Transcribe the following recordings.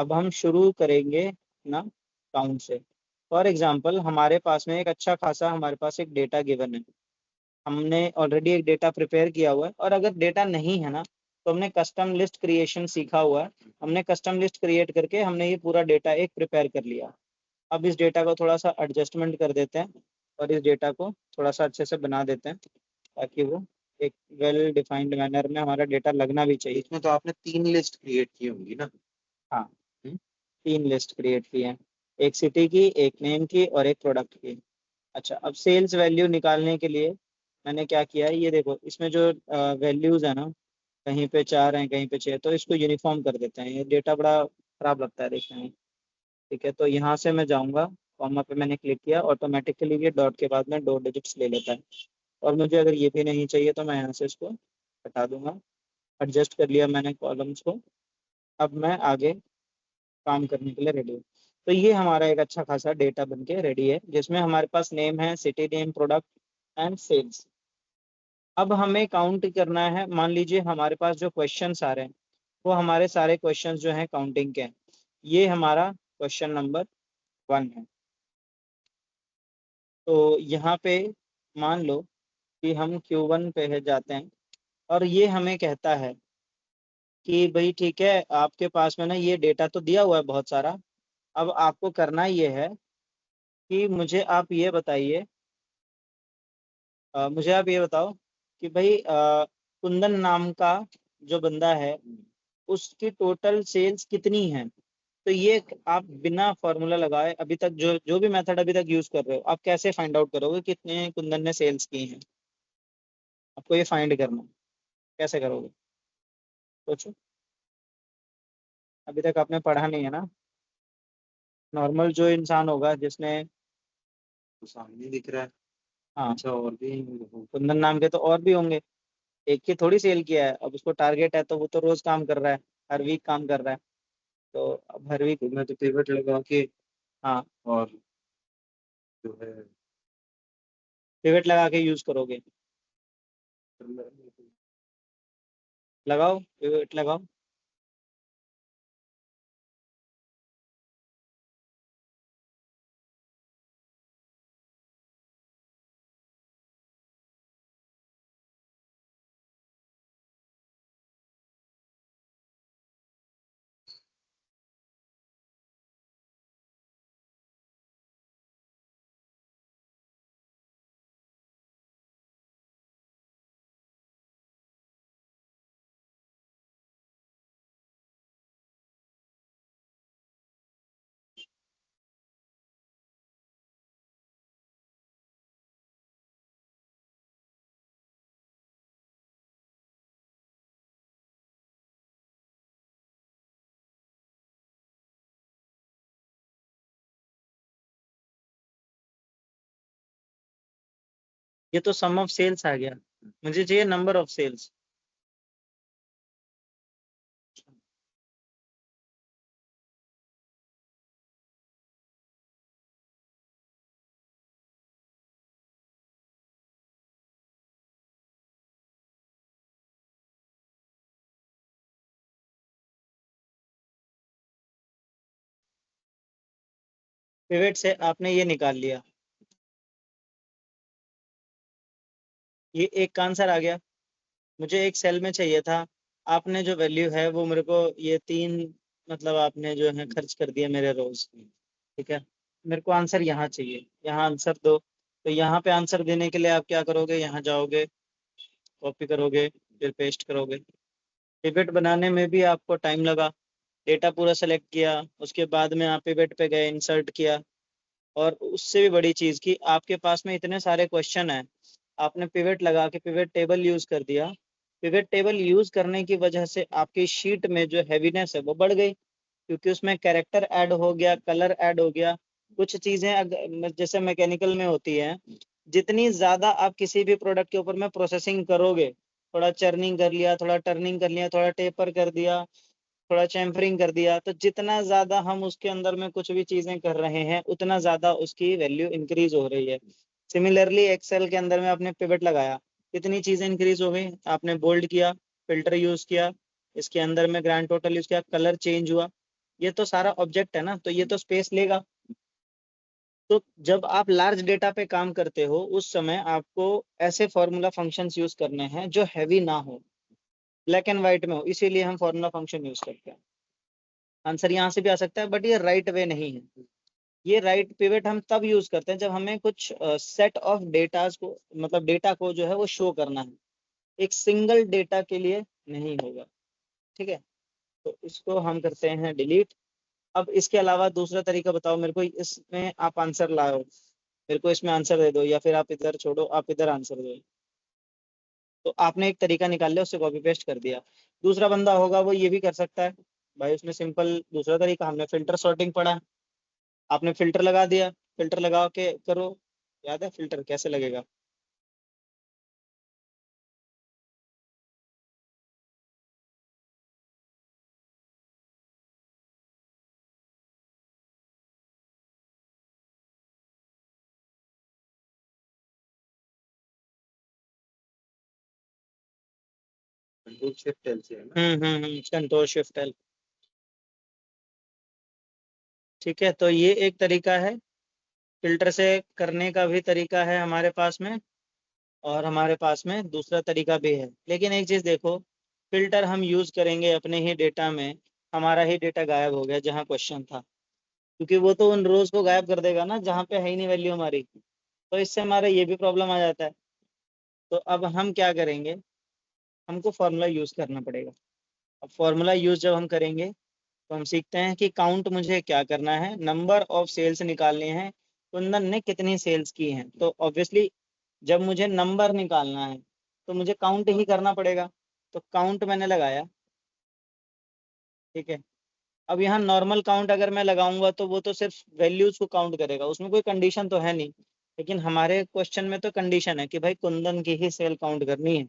अब हम शुरू करेंगे ना काउंट से। फॉर एग्जांपल हमारे पास में एक अच्छा खासा हमारे पास एक डेटा गिवन है, हमने ऑलरेडी एक डेटा प्रिपेयर किया हुआ है। और अगर डेटा नहीं है ना तो हमने कस्टम लिस्ट क्रिएशन सीखा हुआ है, हमने कस्टम लिस्ट क्रिएट करके हमने ये पूरा डेटा एक प्रिपेयर कर लिया। अब इस डेटा को थोड़ा सा एडजस्टमेंट कर देते हैं और इस डेटा को थोड़ा सा अच्छे से बना देते हैं ताकि वो एक वेल डिफाइंड मैनर में हमारा डेटा लगना भी चाहिए। इसमें तो आपने 3 लिस्ट क्रिएट की होंगी ना? हाँ, 3 लिस्ट क्रिएट की है, एक सिटी की, एक नेम की और एक प्रोडक्ट की। अच्छा, अब सेल्स वैल्यू निकालने के लिए मैंने क्या किया है, ये देखो इसमें जो वैल्यूज है ना, कहीं पे 4 हैं कहीं पे 6, तो इसको यूनिफॉर्म कर देते हैं। ये डेटा बड़ा खराब लगता है देखने में। ठीक है, तो यहाँ से मैं जाऊँगा, कॉमा पे मैंने क्लिक किया, ऑटोमेटिकली ये डॉट के बाद में 2 डिजिट्स ले लेता है। और मुझे अगर ये भी नहीं चाहिए तो मैं यहाँ से इसको हटा दूंगा। एडजस्ट कर लिया मैंने कॉलम्स को। अब मैं आगे काम करने के लिए रेडी हूँ। तो ये हमारा एक अच्छा खासा डेटा बन के रेडी है जिसमें हमारे पास नेम है, city name, product and sales. अब हमें काउंट करना है। मान लीजिए हमारे पास जो क्वेश्चंस आ रहे हैं वो हमारे सारे क्वेश्चंस जो हैं काउंटिंग के हैं। ये हमारा क्वेश्चन नंबर 1 है। तो यहाँ पे मान लो कि हम Q1 पे जाते हैं और ये हमें कहता है कि भाई ठीक है, आपके पास में ना ये डेटा तो दिया हुआ है बहुत सारा। अब आपको करना ये है कि मुझे आप ये बताइए, मुझे आप ये बताओ कि भाई कुंदन नाम का जो बंदा है उसकी टोटल सेल्स कितनी है। तो ये आप बिना फॉर्मूला लगाए अभी तक जो जो भी मेथड अभी तक यूज कर रहे हो, आप कैसे फाइंड आउट करोगे कितने कुंदन ने सेल्स की हैं। आपको ये फाइंड करना है, कैसे करोगे सोचो। अभी तक आपने पढ़ा नहीं है ना। नॉर्मल जो इंसान होगा जिसने, तो सामने दिख रहा है। हाँ, अच्छा, और भी कुंदन नाम के तो और भी होंगे, एक ही थोड़ी सेल किया है। अब उसको टारगेट है तो वो तो रोज काम कर रहा है, हर वीक काम कर रहा है। तो अब हर वीक, तो मैं तो पिवट लगा के हाँ, और जो है पिवट लगा के यूज करोगे। लगाओ, पिवट लगाओ। ये तो सम ऑफ सेल्स आ गया, मुझे चाहिए नंबर ऑफ सेल्स। पिवट से आपने ये निकाल लिया, ये एक का आंसर आ गया। मुझे एक सेल में चाहिए था, आपने जो वैल्यू है वो मेरे को ये 3, मतलब आपने जो है खर्च कर दिया मेरे रोज। ठीक है, मेरे को आंसर यहाँ चाहिए, यहाँ आंसर दो। तो यहाँ पे आंसर देने के लिए आप क्या करोगे, यहाँ जाओगे, कॉपी करोगे, फिर पेस्ट करोगे। पिवट बनाने में भी आपको टाइम लगा। डेटा पूरा सेलेक्ट किया, उसके बाद में आप पिवट पे गए, इंसर्ट किया। और उससे भी बड़ी चीज़ की आपके पास में इतने सारे क्वेश्चन हैं, आपने पिवट लगा के पिवट टेबल यूज कर दिया। पिवट टेबल यूज करने की वजह से आपकी शीट में जो हैवीनेस है वो बढ़ गई, क्योंकि उसमें कैरेक्टर ऐड हो गया, कलर ऐड हो गया। कुछ चीजें जैसे मैकेनिकल में होती हैं, जितनी ज्यादा आप किसी भी प्रोडक्ट के ऊपर में प्रोसेसिंग करोगे, थोड़ा चर्निंग कर लिया, थोड़ा टर्निंग कर लिया, थोड़ा टेपर कर दिया, थोड़ा चैम्फरिंग कर दिया, तो जितना ज्यादा हम उसके अंदर में कुछ भी चीजें कर रहे हैं उतना ज्यादा उसकी वैल्यू इंक्रीज हो रही है। सिमिलरली एक्सेल के अंदर में आपने पिवट लगाया, कितनी चीजें इंक्रीज हो गई। आपने बोल्ड किया, फिल्टर यूज किया, इसके अंदर में ग्रैंड टोटल यूज किया, कलर चेंज हुआ। ये तो सारा ऑब्जेक्ट है ना, तो ये तो स्पेस लेगा। तो जब आप लार्ज डेटा पे काम करते हो उस समय आपको ऐसे फॉर्मूला फंक्शंस यूज करने हैं जो हैवी ना हो, ब्लैक एंड व्हाइट में हो, इसीलिए हम फॉर्मूला फंक्शन यूज करते हैं। आंसर यहाँ से भी आ सकता है, बट ये राइट वे नहीं है। ये राइट पिवट हम तब यूज करते हैं जब हमें कुछ सेट ऑफ डेटास को, मतलब डेटा को जो है वो शो करना है, एक सिंगल डेटा के लिए नहीं होगा। ठीक है, तो इसको हम करते हैं डिलीट। अब इसके अलावा दूसरा तरीका बताओ मेरे को, इसमें आप आंसर लाओ, मेरे को इसमें आंसर दे दो, या फिर आप इधर छोड़ो, आप इधर आंसर दो। तो आपने एक तरीका निकाल लिया, उससे कॉपी पेस्ट कर दिया। दूसरा बंदा होगा वो ये भी कर सकता है भाई, उसमें सिंपल दूसरा तरीका, हमने फिल्टर सॉर्टिंग पढ़ा, आपने फिल्टर लगा दिया, फिल्टर लगा के करो। याद है फिल्टर कैसे लगेगा? कंट्रोल शिफ्ट एल से है ना। Control shift L. ठीक है, तो ये एक तरीका है, फिल्टर से करने का भी तरीका है हमारे पास में, और हमारे पास में दूसरा तरीका भी है। लेकिन एक चीज देखो, फिल्टर हम यूज करेंगे अपने ही डेटा में, हमारा ही डेटा गायब हो गया जहाँ क्वेश्चन था, क्योंकि वो तो उन रोज को गायब कर देगा ना जहाँ पे है ही नहीं वैल्यू हमारी। तो इससे हमारा ये भी प्रॉब्लम आ जाता है। तो अब हम क्या करेंगे, हमको फॉर्मूला यूज करना पड़ेगा। अब फॉर्मूला यूज जब हम करेंगे तो हम सीखते हैं कि काउंट मुझे क्या करना है, नंबर ऑफ सेल्स निकालने हैं, कुंदन ने कितनी सेल्स की हैं। तो ऑब्वियसली जब मुझे नंबर निकालना है तो मुझे काउंट ही करना पड़ेगा, तो काउंट मैंने लगाया। ठीक है, अब यहाँ नॉर्मल काउंट अगर मैं लगाऊंगा तो वो तो सिर्फ वैल्यूज को काउंट करेगा, उसमें कोई कंडीशन तो है नहीं। लेकिन हमारे क्वेश्चन में तो कंडीशन है कि भाई कुंदन की ही सेल काउंट करनी है,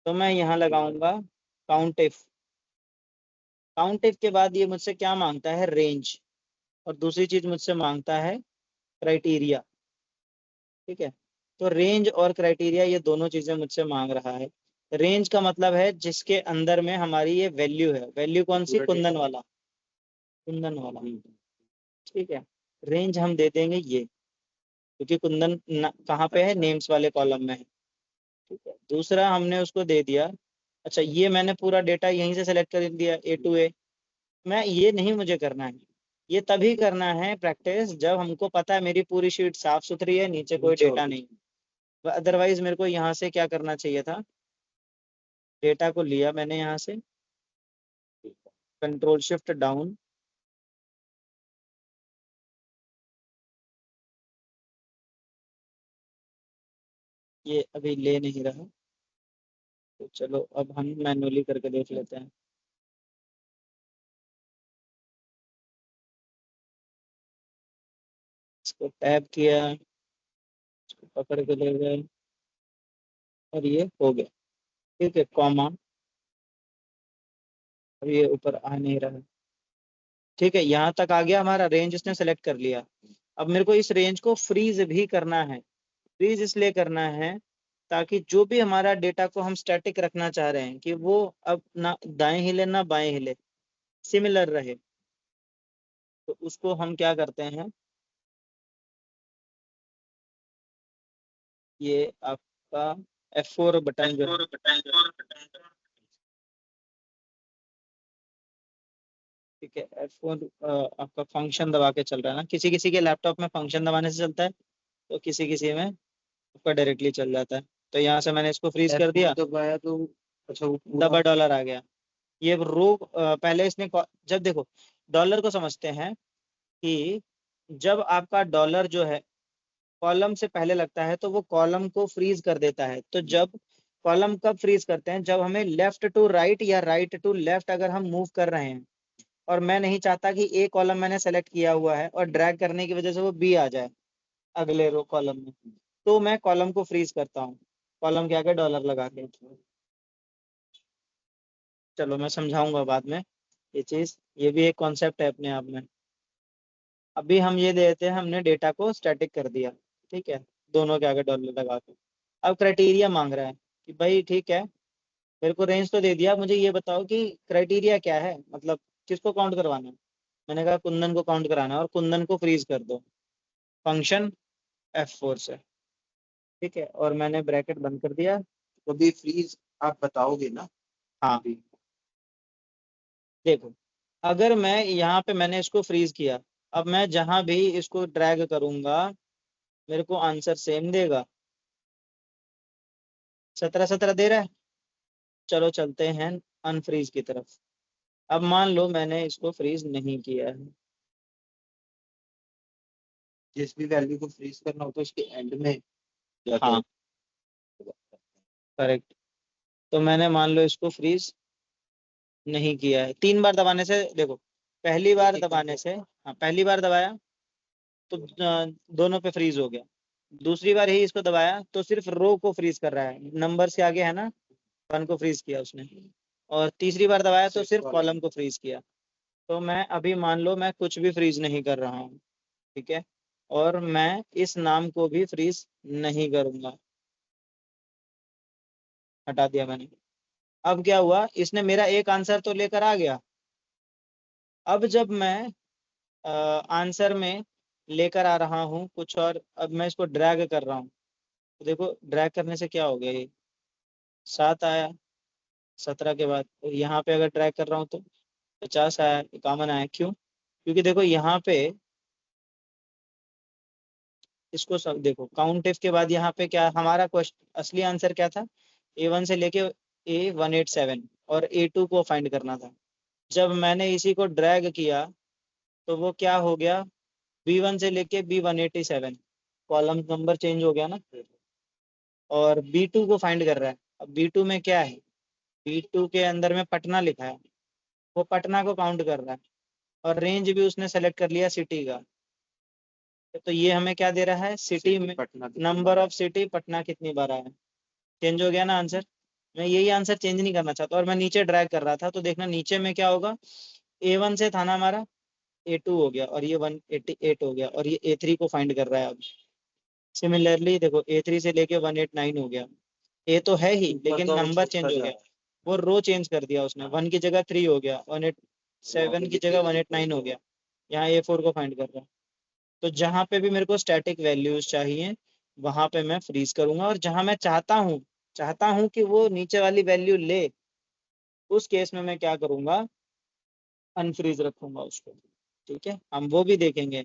तो मैं यहाँ लगाऊंगा काउंट इफ। काउंट इफ के बाद ये मुझसे क्या मांगता है, रेंज, और दूसरी चीज मुझसे मांगता है क्राइटेरिया। ठीक है, तो रेंज और क्राइटेरिया ये दोनों चीजें मुझसे मांग रहा है। रेंज का मतलब है जिसके अंदर में हमारी ये वैल्यू है, वैल्यू कौन सी, कुंदन वाला, कुंदन वाला। ठीक है, रेंज हम दे देंगे ये, क्योंकि कुंदन कहाँ पे है, नेम्स वाले कॉलम में है। ठीक है, दूसरा हमने उसको दे दिया, अच्छा ये मैंने पूरा डेटा यहीं से सेलेक्ट कर दिया, ए टू ए। मैं ये नहीं मुझे करना है, ये तभी करना है प्रैक्टिस जब हमको पता है मेरी पूरी शीट साफ सुथरी है, नीचे कोई डेटा नहीं। अदरवाइज मेरे को यहाँ से क्या करना चाहिए था, डेटा को लिया मैंने यहाँ से, कंट्रोल शिफ्ट डाउन, ये अभी ले नहीं रहा, तो चलो अब हम मैनुअली करके देख लेते हैं। इसको टैब किया, इसको पकड़ के ले गए, और ये हो गया। ठीक है, कॉमा, अब ये ऊपर आ नहीं रहा। ठीक है, यहाँ तक आ गया हमारा, रेंज इसने सेलेक्ट कर लिया। अब मेरे को इस रेंज को फ्रीज भी करना है। फ्रीज इसलिए करना है ताकि जो भी हमारा डेटा को हम स्टैटिक रखना चाह रहे हैं कि वो अब ना दाएं हिले ना बाएं हिले, सिमिलर रहे। तो उसको हम क्या करते हैं, ये आपका F4 बटन जो है, ठीक है F4 आपका फंक्शन दबा के चल रहा है ना, किसी किसी के लैपटॉप में फंक्शन दबाने से चलता है, तो किसी किसी में आपका डायरेक्टली चल जाता है। तो यहाँ से मैंने इसको फ्रीज कर दिया, दबाया तो अच्छा वो पूरा डबल डॉलर आ गया। ये रो पहले इसने जब देखो, डॉलर को समझते हैं कि जब आपका डॉलर जो है कॉलम से पहले लगता है तो वो कॉलम को फ्रीज कर देता है। तो जब कॉलम कब फ्रीज करते हैं, जब हमें लेफ्ट टू राइट या राइट टू लेफ्ट अगर हम मूव कर रहे हैं, और मैं नहीं चाहता कि ए कॉलम मैंने सेलेक्ट किया हुआ है और ड्रैग करने की वजह से वो बी आ जाए अगले रो कॉलम में, तो मैं कॉलम को फ्रीज करता हूँ, कॉलम के आगे डॉलर लगा के। चलो मैं समझाऊंगा बाद में ये चीज, ये भी एक कॉन्सेप्ट है अपने आप में। अभी हम ये देते हैं, हमने डेटा को स्टैटिक कर दिया। ठीक है, दोनों के आगे डॉलर लगा के। अब क्राइटेरिया मांग रहा है कि भाई ठीक है, मेरे को रेंज तो दे दिया, मुझे ये बताओ कि क्राइटेरिया क्या है, मतलब किसको काउंट करवाना है। मैंने कहा कुंदन को काउंट कराना है और कुंदन को फ्रीज कर दो फंक्शन F4 से। ठीक है, और मैंने ब्रैकेट बंद कर दिया। तो भी फ्रीज आप बताओगे ना? हाँ अभी देखो, अगर मैं यहाँ पे मैंने इसको फ्रीज किया, अब मैं जहां भी इसको ड्रैग करूंगा मेरे को आंसर सेम देगा। 17 17 दे रहा है। चलो चलते हैं अनफ्रीज की तरफ। अब मान लो मैंने इसको फ्रीज नहीं किया है। जिस भी वैल्यू को फ्रीज करना होता है उसके एंड में जाकर हाँ करेक्ट। तो मैंने मान लो इसको फ्रीज नहीं किया है। 3 बार दबाने से देखो, पहली बार एक-एक दबाने करके से, हाँ पहली बार दबाया तो दोनों पे फ्रीज हो गया। दूसरी बार ही इसको दबाया तो सिर्फ रो को फ्रीज कर रहा है, नंबर से आगे है ना, 1 को फ्रीज किया उसने। और तीसरी बार दबाया तो सिर्फ सिर्फ कॉलम। कॉलम को फ्रीज किया। तो मैं अभी मान लो मैं कुछ भी फ्रीज नहीं कर रहा हूँ। ठीक है, और मैं इस नाम को भी फ्रीज नहीं करूंगा, हटा दिया मैंने। अब क्या हुआ, इसने मेरा एक आंसर तो लेकर आ गया। अब जब मैं आंसर में लेकर आ रहा हूँ कुछ और, अब मैं इसको ड्रैग कर रहा हूँ तो देखो ड्रैग करने से क्या हो गया, ये 7 आया। 17 के बाद तो यहाँ पे अगर ड्रैग कर रहा हूँ तो 50 आया, 51 आया। क्यों? क्योंकि देखो यहाँ पे इसको सब देखो, काउंट इफ के बाद यहाँ पे क्या हमारा क्वेश्चन असली आंसर क्या था, A1 से लेके A187 और A2 को फाइंड करना था। जब मैंने इसी को ड्रैग किया तो वो क्या हो गया, B1 से लेके B187, कॉलम नंबर चेंज हो गया ना। और B2 को फाइंड कर रहा है। अब B2 में क्या है, B2 के अंदर में पटना लिखा है, वो पटना को काउंट कर रहा है। और रेंज भी उसने सेलेक्ट कर लिया सिटी का। तो ये हमें क्या दे रहा है, सिटी में Patna number of city Patna कितनी बार आया। चेंज हो गया ना आंसर। मैं यही आंसर चेंज नहीं करना चाहता और मैं नीचे ड्रैग कर रहा था, तो देखना नीचे में क्या होगा, A1 से था ना हमारा, A2 हो गया और ये 188 हो गया और ये A3 को फाइंड कर रहा है अब। सिमिलरली देखो A3 से लेके 189 हो गया। ए तो है ही ऊपर लेकिन तो वो नंबर छूटता चेंज हो जा गया। रहा वो रो चेंज कर दिया उसने, 1 की जगह 3 हो गया, 187 की जगह 189 हो गया। यहाँ A4 को फाइंड कर रहा है। तो जहां पे भी मेरे को स्टैटिक वैल्यूज चाहिए वहां पे मैं फ्रीज करूंगा, और जहां मैं चाहता हूं कि वो नीचे वाली वैल्यू ले, उस केस में मैं क्या करूंगा, अनफ्रीज रखूंगा उसको। ठीक है, हम वो भी देखेंगे।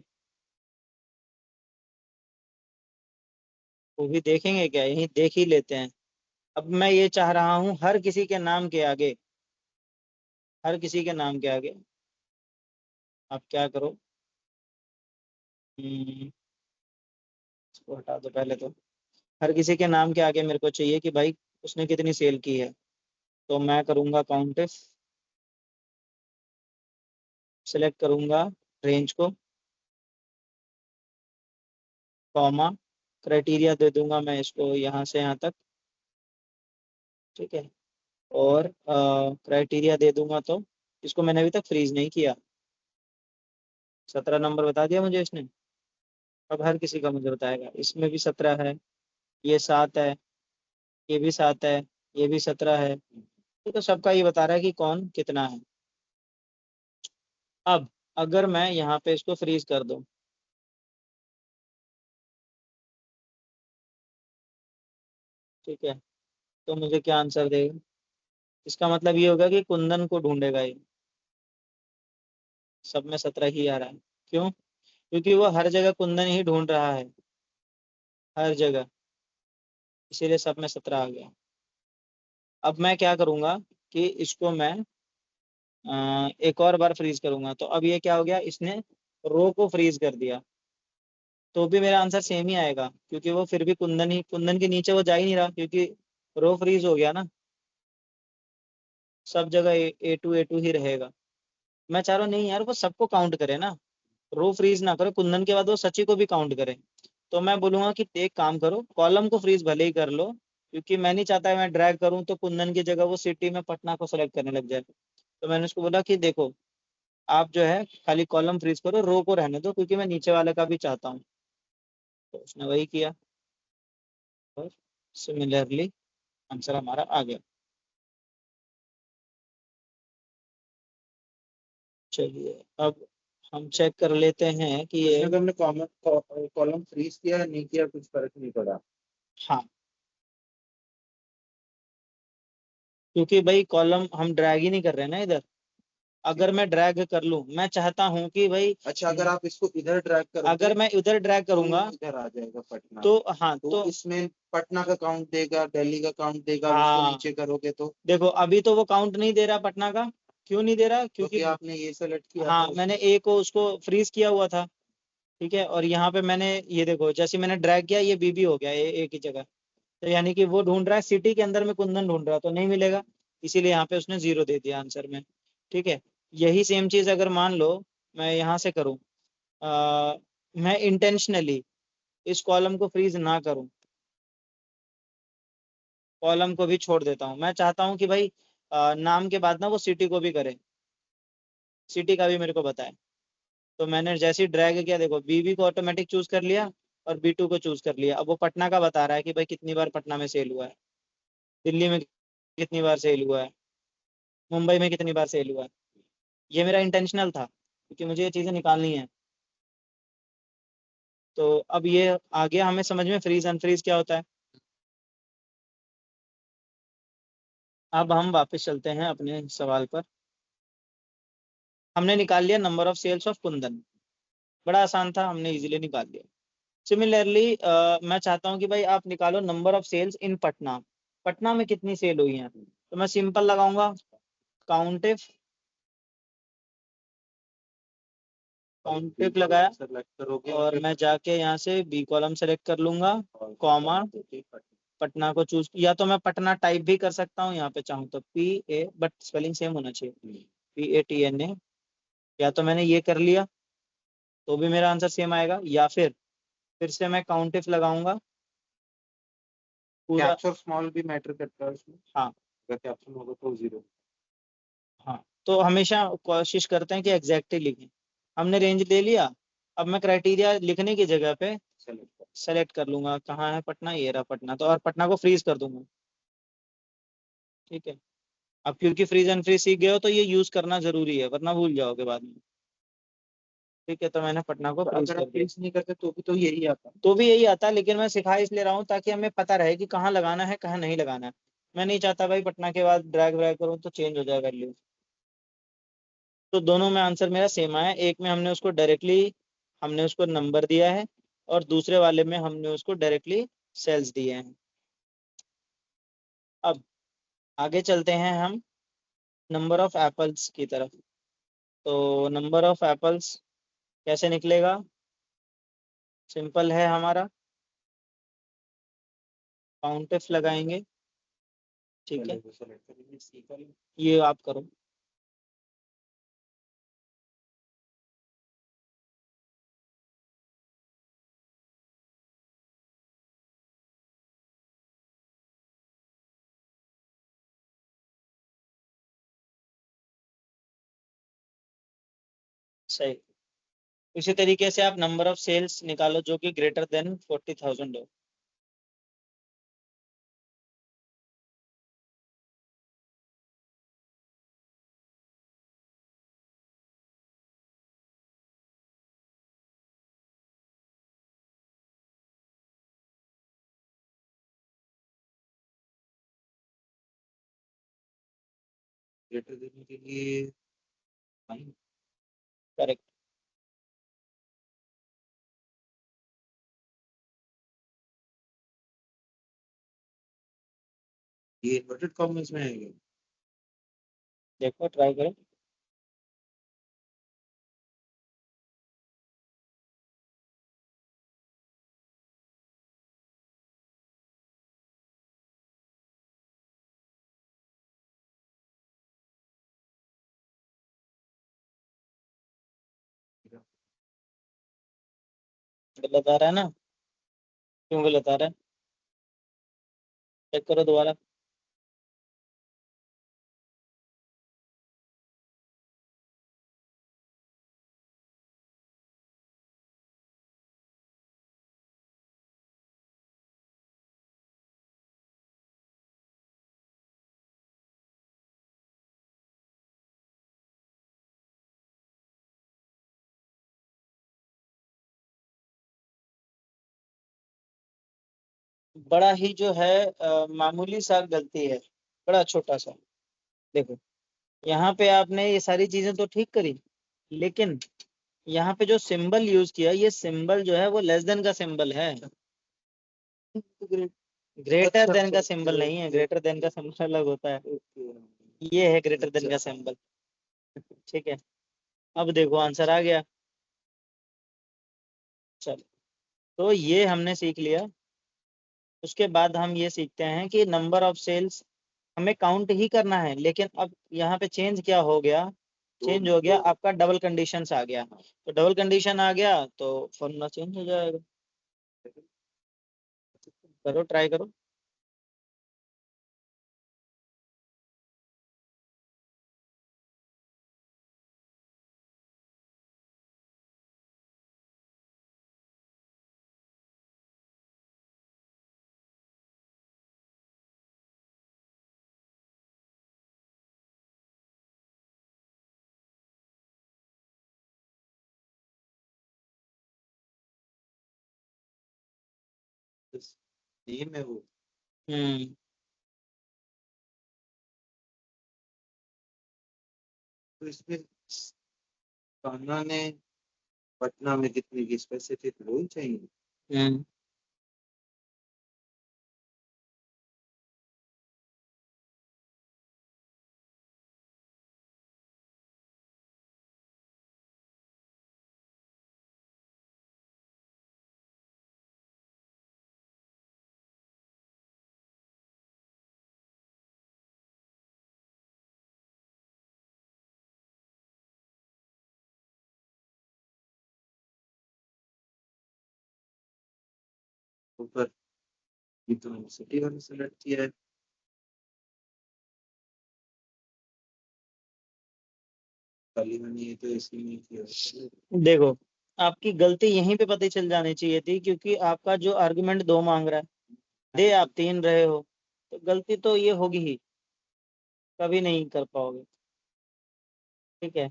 वो भी देखेंगे क्या, यही देख ही लेते हैं। अब मैं ये चाह रहा हूँ हर किसी के नाम के आगे, हर किसी के नाम के आगे आप क्या करो, इसको हटा दो पहले। तो हर किसी के नाम के आगे मेरे को चाहिए कि भाई उसने कितनी सेल की है। तो मैं करूंगा काउंट इफ, सिलेक्ट करूंगा रेंज को, कॉमा, क्राइटेरिया दे दूंगा मैं इसको यहाँ से यहाँ तक। ठीक है, और क्राइटेरिया दे दूंगा तो इसको मैंने अभी तक फ्रीज नहीं किया। 17 नंबर बता दिया मुझे इसने। अब हर किसी का मुझे बताएगा, इसमें भी 17 है, ये 7 है, ये भी 7 है, ये भी 17 है। तो सबका ये बता रहा है कि कौन कितना है। अब अगर मैं यहाँ पे इसको फ्रीज कर दूं, ठीक है, तो मुझे क्या आंसर देगा। इसका मतलब ये होगा कि कुंदन को ढूंढेगा ये। सब में 17 ही आ रहा है। क्यों? क्योंकि वो हर जगह कुंदन ही ढूंढ रहा है, हर जगह, इसीलिए सब में 17 आ गया। अब मैं क्या करूंगा कि इसको मैं एक और बार फ्रीज करूंगा। तो अब ये क्या हो गया, इसने रो को फ्रीज कर दिया, तो भी मेरा आंसर सेम ही आएगा क्योंकि वो फिर भी कुंदन के नीचे वो जा ही नहीं रहा, क्योंकि रो फ्रीज हो गया ना। सब जगह A2 ही रहेगा। मैं चाह रहा हूँ नहीं यार, वो सबको काउंट करे ना, रो फ्रीज ना करे, कुंदन के बाद वो सची को भी काउंट करे। तो मैं बोलूंगा कि एक काम करो, कॉलम को फ्रीज भले ही कर लो, क्योंकि मैं नहीं चाहता मैं ड्रैग करूं तो कुंदन की जगह वो सिटी में पटना को सेलेक्ट करने लग जाए। तो मैंने उसको बोला कि देखो, आप जो है खाली कॉलम फ्रीज करो, रो को रहने दो, क्योंकि मैं नीचे वाले का भी चाहता हूँ। तो उसने वही किया और सिमिलरली आंसर हमारा आ गया। चलिए अब हम चेक कर लेते हैं कि ये, इसमें तो हमने कॉलम फ्रीज किया है, नहीं किया, कुछ फर्क नहीं पड़ा। हाँ, क्योंकि भाई कॉलम हम ड्रैग ही नहीं कर रहे ना इधर। अगर मैं ड्रैग कर लूं, मैं चाहता हूं कि भाई, अच्छा, अगर आप इसको इधर ड्रैग करोगे अगर मैं इधर ड्रैग तो करूंगा इधर आ जाएगा पटना। तो, हाँ तो तो, इसमें पटना का काउंट देगा, दिल्ली का काउंट देगा, अब इसको हाँ नीचे करोगे तो। देखो अभी तो वो काउंट नहीं दे रहा पटना का। क्यों नहीं दे रहा? क्योंकि, क्योंकि आपने ये सेलेक्ट किया था हाँ मैंने उसमें। ए को उसको फ्रीज किया हुआ था। ठीक है, और यहाँ पे मैंने, ये देखो जैसे मैंने ड्रैग किया ये बीबी हो गया ए की जगह। तो यानी कि वो ढूंढ रहा है सिटी के अंदर में, कुंदन ढूंढ रहा है, तो नहीं मिलेगा। इसीलिए यहाँ पे उसने 0 दे दिया आंसर में। ठीक है, यही सेम चीज अगर मान लो मैं यहाँ से करूँ, मैं इंटेंशनली इस कॉलम को फ्रीज ना करूं, कॉलम को भी छोड़ देता हूं, मैं चाहता हूं कि भाई नाम के बाद ना वो सिटी को भी करे, सिटी का भी मेरे को बताए। तो मैंने जैसे ही ड्रैग किया, देखो बीबी को ऑटोमेटिक चूज कर लिया और B2 को चूज कर लिया। अब वो पटना का बता रहा है कि भाई कितनी बार पटना में सेल हुआ है, दिल्ली में कितनी बार सेल हुआ है, मुंबई में कितनी बार सेल हुआ है। ये मेरा इंटेंशनल था क्योंकि मुझे ये चीजें निकालनी है। तो अब ये आ गया हमें समझ में, फ्रीज अनफ्रीज क्या होता है। अब हम वापस चलते हैं अपने सवाल पर। हमने निकाल लिया number of sales of Kundan, बड़ा आसान था, हमने इजीली निकाल लिया। सिमिलरली मैं चाहता हूँ कि भाई आप निकालो नंबर ऑफ सेल्स इन पटना, पटना में कितनी सेल हुई हैं। तो मैं सिंपल लगाऊंगा, काउंट इफ, काउंट इफ लगाया, सेलेक्ट करोगे और मैं जाके यहाँ से बी कॉलम सेलेक्ट कर लूंगा, कॉमा, पटना को चूज, या तो मैं पटना टाइप भी कर सकता हूँ यहाँ पे चाहूँ तो, PA, बट स्पेलिंग सेम होना चाहिए, PATNA। या तो मैंने ये कर लिया तो भी मेरा आंसर सेम आएगा, या फिर से मैं काउंट इफ लगाऊंगा पूरा। कैप्स और स्मॉल भी मैटर करता है उसमें। हाँ, अगर कैप्शन होगा तो 0 हाँ, तो हमेशा कोशिश करते हैं कि एग्जैक्टली लिखें। हमने रेंज ले लिया। अब मैं क्राइटेरिया लिखने की जगह पे सेलेक्ट सेलेक्ट कर लूंगा, कहाँ है पटना, ये रहा पटना, तो और पटना को फ्रीज कर दूंगा। ठीक है, अब क्योंकि फ्रीज एंड फ्रीज सीख गए हो तो ये यूज करना जरूरी है, वरना भूल जाओगे बाद में। ठीक है, तो मैंने पटना को कर। फ्रीज अगर कर आप दिया। प्रिंट नहीं करते तो भी तो यही आता। तो भी यही आता है, लेकिन मैं सिखा इसलिए रहा हूँ ताकि हमें पता रहे कि कहाँ लगाना है कहाँ नहीं लगाना है। मैं नहीं चाहता भाई पटना के बाद ड्रैग व्रैग करूँ तो चेंज हो जाए वैल्यू। तो दोनों में आंसर मेरा सेम आया, एक में हमने उसको डायरेक्टली, हमने उसको नंबर दिया है, और दूसरे वाले में हमने उसको डायरेक्टली सेल्स दिए हैं। अब आगे चलते हैं हम नंबर ऑफ एप्पल्स की तरफ। तो नंबर ऑफ एप्पल्स कैसे निकलेगा? सिंपल है हमारा, काउंटिफ लगाएंगे। ठीक है, पहले वो सेलेक्ट करेंगे, सी करेंगे। ये आप करो। सही। इसी तरीके से आप नंबर ऑफ सेल्स निकालो जो कि ग्रेटर देन 40,000 हो। लेटर देने के लिए fine। करेक्ट। ये इन्वर्टेड कॉमर्स में आएगा। देखो ट्राई करो। गलत आ रहा है ना? क्यों गलत आ रहा है? चेक करो दोबारा। बड़ा ही जो है मामूली सा गलती है, बड़ा छोटा सा। देखो यहाँ पे आपने ये सारी चीजें तो ठीक करी, लेकिन यहाँ पे जो सिंबल यूज किया, ये सिंबल जो है वो लेस देन का सिंबल है, ग्रेटर देन का सिंबल नहीं है। ग्रेटर देन का सिंबल अलग होता है, ये है ग्रेटर देन का सिंबल। ठीक है, अब देखो आंसर आ गया। चलो, तो ये हमने सीख लिया। उसके बाद हम ये सीखते हैं कि नंबर ऑफ सेल्स हमें काउंट ही करना है, लेकिन अब यहाँ पे चेंज क्या हो गया, चेंज हो गया आपका डबल कंडीशंस आ गया। तो डबल कंडीशन आ गया तो फॉर्मूला चेंज हो जाएगा। करो, ट्राई करो। नेम है वो। हम्म तो इसमें कान्हा ने पटना में कितने की स्पेसिफिक रोल चाहिए। हम्म ऊपर ये तो सिटी वाले सेलेक्ट किया है। खाली मैंने ये तो इसी में किया है। देखो, आपकी गलती यहीं पे पता चल जानी चाहिए थी, क्योंकि आपका जो आर्गुमेंट 2 मांग रहा है, दे आप 3 रहे हो, तो गलती तो ये होगी ही, कभी नहीं कर पाओगे। ठीक है,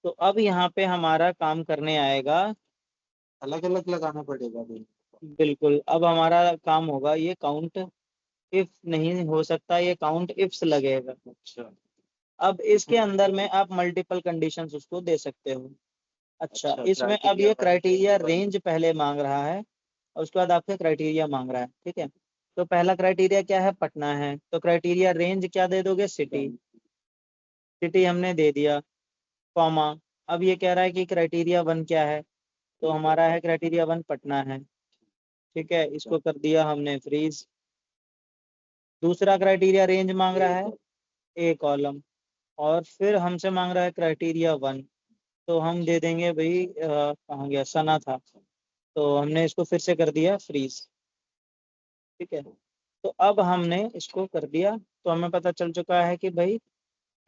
तो अब यहाँ पे हमारा काम करने आएगा। अलग अलग लगाना पड़ेगा भाई। बिल्कुल, अब हमारा काम होगा ये काउंट इफ नहीं हो सकता, ये काउंट इफ्स लगेगा। अच्छा। अब इसके अंदर में आप मल्टीपल कंडीशंस उसको दे सकते हो। अच्छा, इसमें अब क्राइटेरिया ये वन क्राइटेरिया वन। रेंज पहले मांग रहा है, और उसके बाद आपका क्राइटेरिया मांग रहा है। ठीक है, तो पहला क्राइटेरिया क्या है, पटना है, तो क्राइटेरिया रेंज क्या दे दोगे, सिटी। सिटी हमने दे दिया, कॉमा। अब ये कह रहा है कि क्राइटेरिया 1 क्या है, तो हमारा है क्राइटेरिया 1 पटना है। ठीक है, इसको कर दिया हमने फ्रीज। दूसरा क्राइटेरिया रेंज मांग रहा है, ए कॉलम, और फिर हमसे मांग रहा है क्राइटेरिया 1, तो हम दे देंगे भाई कहाँ गया, सना था, तो हमने इसको फिर से कर दिया फ्रीज। ठीक है, तो अब हमने इसको कर दिया, तो हमें पता चल चुका है कि भाई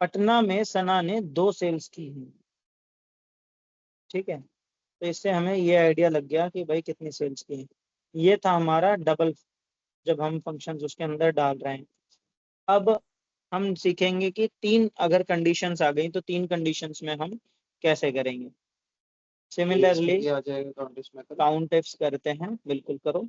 पटना में सना ने 2 सेल्स की हैं। ठीक है, तो इससे हमें ये आइडिया लग गया कि भाई कितनी सेल्स की हैं। ये था हमारा डबल, जब हम फंक्शंस उसके अंदर डाल रहे हैं। अब हम सीखेंगे कि 3 अगर कंडीशंस आ गई, तो 3 कंडीशंस में हम कैसे करेंगे। सिमिलरली आ जाएगा काउंट इसमें करो। काउंट इफ्स करते हैं, बिल्कुल करो।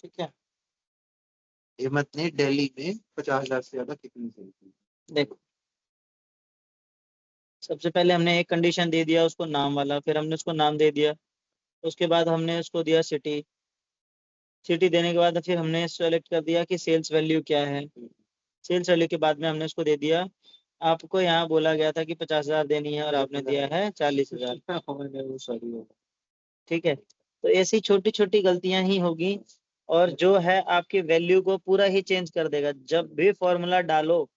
ठीक है, हिम्मत ने दिल्ली में 50,000 से ज्यादा कितनी सेल की। देखो सबसे पहले हमने एक कंडीशन दे दिया उसको नाम वाला, फिर हमने उसको नाम दे दिया, उसके बाद हमने उसको दिया सिटी, सिटी देने के बाद फिर हमने सेलेक्ट कर दिया कि सेल्स वैल्यू क्या है। सेल्स वैल्यू के बाद में हमने उसको दे दिया, आपको यहाँ बोला गया था कि 50,000 देनी है और आपने दिया है 40,000। ठीक है, तो ऐसी छोटी छोटी गलतियां ही होगी और जो है आपकी वैल्यू को पूरा ही चेंज कर देगा। जब भी फॉर्मूला डालो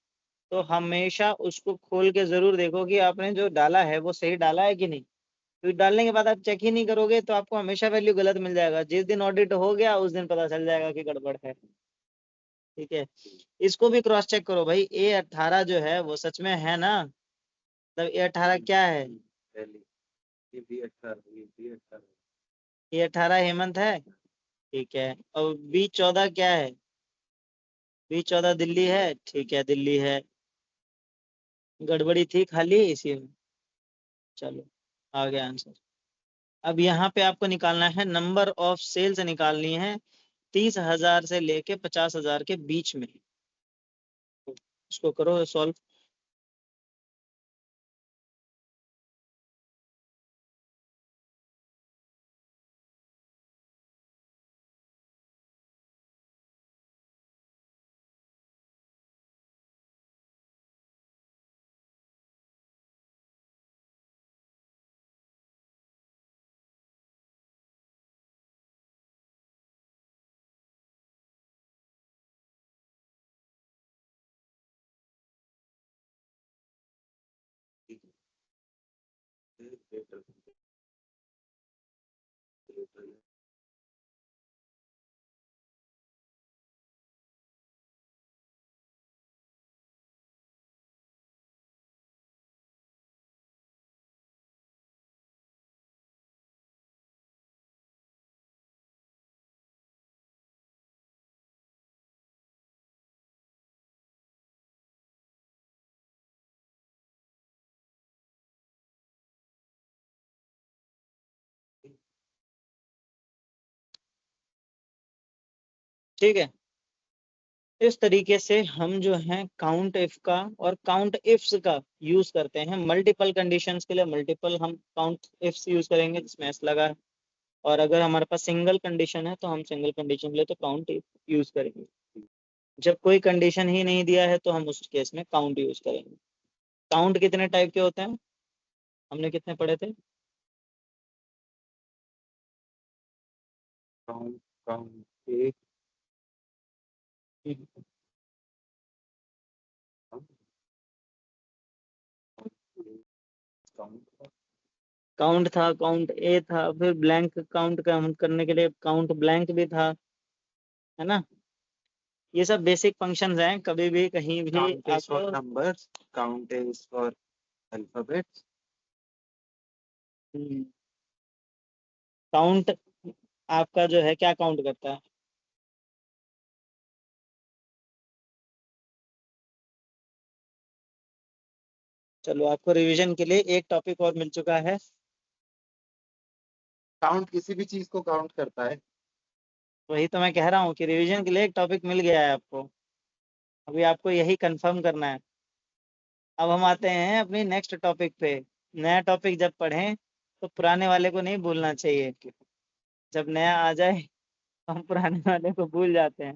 तो हमेशा उसको खोल के जरूर देखो कि आपने जो डाला है वो सही डाला है कि नहीं। क्योंकि डालने के बाद आप चेक ही नहीं करोगे तो आपको हमेशा वैल्यू गलत मिल जाएगा। जिस दिन ऑडिट हो गया उस दिन पता चल जाएगा कि गड़बड़ है। ठीक है, इसको भी क्रॉस चेक करो भाई, A18 जो है वो सच में है ना, मतलब A18 क्या है? A18 हेमंत है। ठीक है, और B14 क्या है? B14 दिल्ली है। ठीक है, दिल्ली है, गड़बड़ी थी खाली इसी में। चलो, आ गया आंसर। अब यहाँ पे आपको निकालना है नंबर ऑफ सेल्स, निकालनी है 30,000 से लेके 50,000 के बीच में। इसको करो सॉल्व। ठीक है, इस तरीके से हम जो है काउंट इफ का और काउंट इफ्स का यूज करते हैं। मल्टीपल कंडीशंस के लिए मल्टीपल हम काउंट इफ्स यूज करेंगे जिसमें एस लगा है, और अगर हमारे पास सिंगल कंडीशन है तो हम सिंगल कंडीशन के लिए तो काउंट इफ यूज करेंगे। जब कोई कंडीशन ही नहीं दिया है तो हम उस केस में काउंट यूज करेंगे। काउंट कितने टाइप के होते हैं, हमने कितने पढ़े थे? काउंट काउंट एक काउंट काउंट था, काउंट ए था, फिर ब्लैंक काउंट काउंट करने के लिए काउंट ब्लैंक भी था, है ना। ये सब बेसिक फंक्शंस हैं, कभी भी कहीं भी काउंट इज आपको। For numbers, count is for alphabets. Count आपका जो है क्या काउंट करता है? चलो, आपको रिवीजन के लिए एक टॉपिक और मिल चुका है। काउंट किसी भी चीज को काउंट करता है। वही तो मैं कह रहा हूँ कि रिवीजन के लिए एक टॉपिक मिल गया है आपको। अभी आपको यही कंफर्म करना है। अब हम आते हैं अपनी नेक्स्ट टॉपिक पे। नया टॉपिक जब पढ़ें तो पुराने वाले को नहीं भूलना चाहिए। जब नया आ जाए तो हम पुराने वाले को भूल जाते हैं।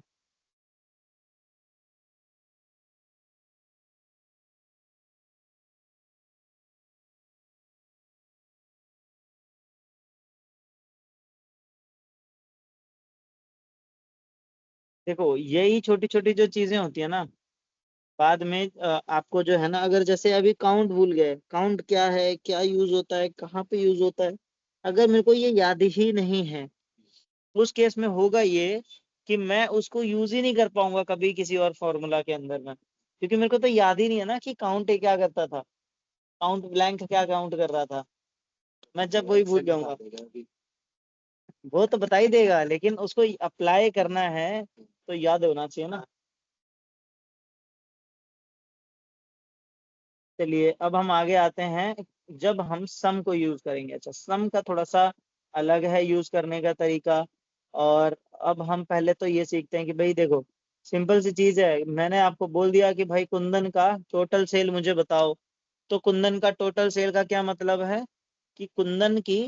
देखो, यही छोटी छोटी जो चीजें होती है ना, बाद में आपको जो है ना, अगर जैसे अभी काउंट भूल गए, काउंट क्या है, क्या यूज होता है, कहाँ पे यूज होता है, अगर मेरे को ये याद ही नहीं है, उस केस में होगा ये कि मैं उसको यूज ही नहीं कर पाऊंगा कभी किसी और फॉर्मूला के अंदर में, क्योंकि मेरे को तो याद ही नहीं है ना कि काउंट क्या करता था, काउंट ब्लैंक क्या काउंट कर रहा था। मैं जब वही भूल जाऊंगा। वो तो बता ही देगा, लेकिन उसको अप्लाई करना है तो याद होना चाहिए ना। चलिए, अब हम आगे आते हैं। जब हम सम को यूज करेंगे, अच्छा सम का थोड़ा सा अलग है यूज करने का तरीका। और अब हम पहले तो ये सीखते हैं कि भाई देखो, सिंपल सी चीज है, मैंने आपको बोल दिया कि भाई कुंदन का टोटल सेल मुझे बताओ। तो कुंदन का टोटल सेल का क्या मतलब है कि कुंदन की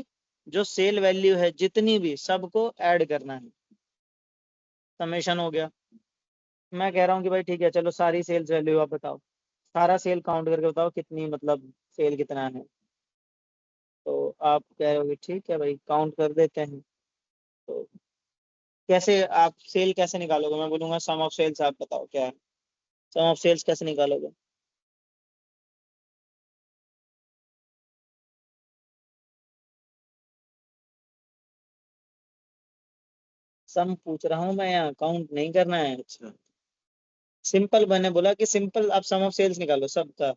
जो सेल वैल्यू है जितनी भी सबको ऐड करना है। समेशन हो गया। मैं कह रहा हूँ कि भाई ठीक है, चलो सारी सेल्स वैल्यू आप बताओ, सारा सेल काउंट करके बताओ कितनी, मतलब सेल कितना है। तो आप कह रहे हो कि ठीक है भाई काउंट कर देते हैं। तो कैसे आप सेल कैसे निकालोगे? मैं बोलूंगा सम ऑफ सेल्स, आप बताओ क्या है, सम ऑफ सेल्स कैसे निकालोगे? सम पूछ रहा हूँ मैं, यहाँ काउंट नहीं करना है। अच्छा, सिंपल, मैंने बोला कि सिंपल आप सम ऑफ सेल्स निकालो सबका।